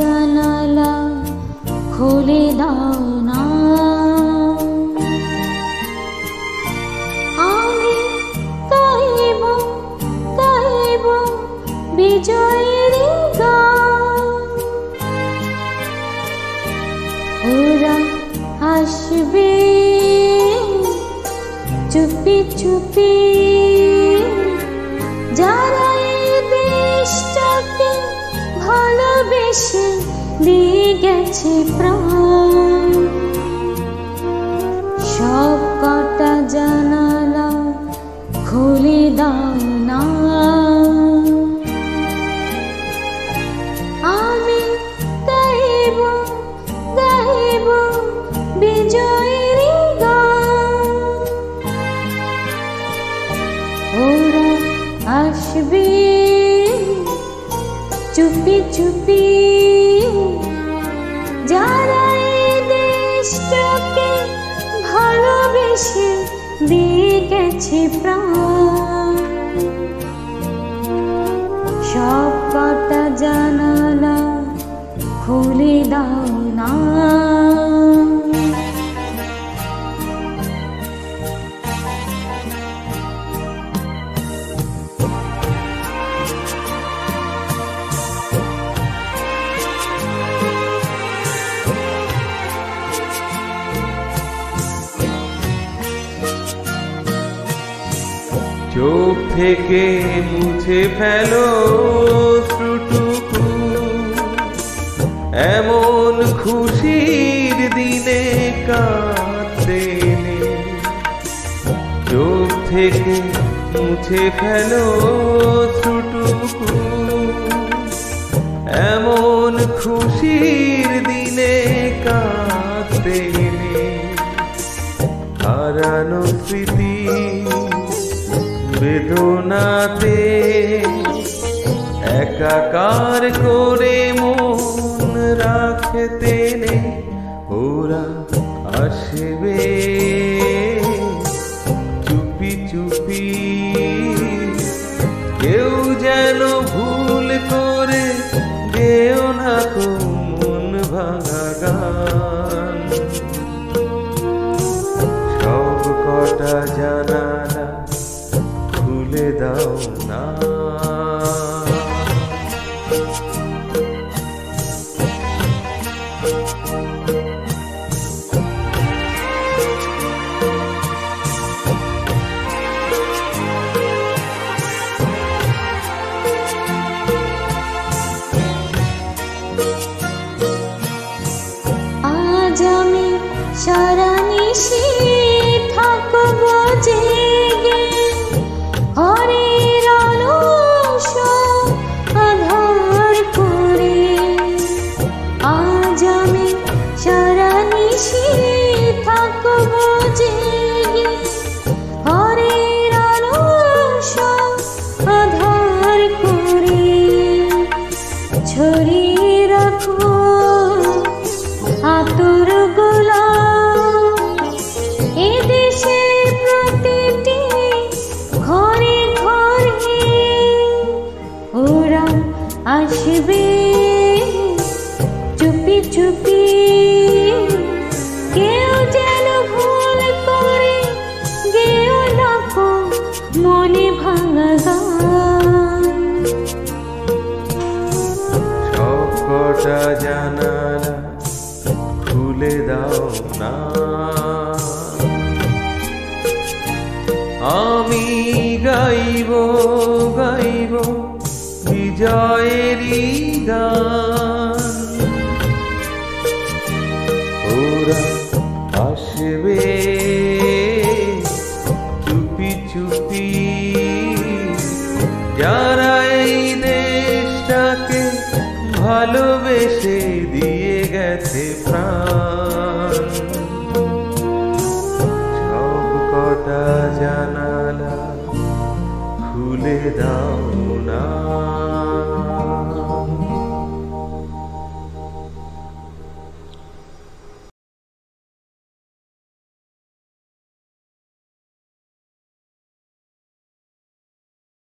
জানালা খুলে দাও না, আমি গাইব গাইব বিজয়ের গান। ওরা আসবে চুপি চুপি, যারা এই দেশটাকে ভালোবেসে দিয়ে গেছে প্রাণ। সব কটা জানালা খুলে দাও না, আমি গাইব গাইব বিজয়ের গান। ওরা আসবে চুপি চুপি, যারা এই দেশটাকে ভালোবেসে দিয়ে গেছে প্রাণ। সব কটা জানালা খুলে দাও না। চোখ থেকে মুছে ফেলো অশ্রুটুকু, এমন খুশির দিনে কাঁদতে নেই। চোখ থেকে মুছে ফেলো অশ্রুটুকু, এমন খুশির দিনে কাঁদতে নেই। হারানো স্মৃতি বেদনাতে একাকার করে মন রাখতে নেই। ওরা আসবে চুপি চুপি, কেউ যেন ভুল করে গেও না কো মন ভাঙা গান। সব কটা জানালা খুলে দাও না, আজ আমি সারা নিশি থাকব জেগে, হরের অলস আধার করে। আজ আমি সারা নিশি থাকব জেগে, হরের অলস আধার করে। ছড়িয়ে রাখো আতর গোলাপ এ দেশের প্রতিটি ঘরে ঘরে। ওরা আসবে চুপি চুপি, কেউ যেন ভুল করে গেও না কো মনে ভাঙা গান। সব কটা জানালা খুলে দাও না, আমি গাইব গাইব বিজয়েরই গান। ওরা আসবে চুপি চুপি, যারা এই দেশটাকে ভালোবেসে দিয়ে গেছে প্রাণ। সব কটা জানালা খুলে দাও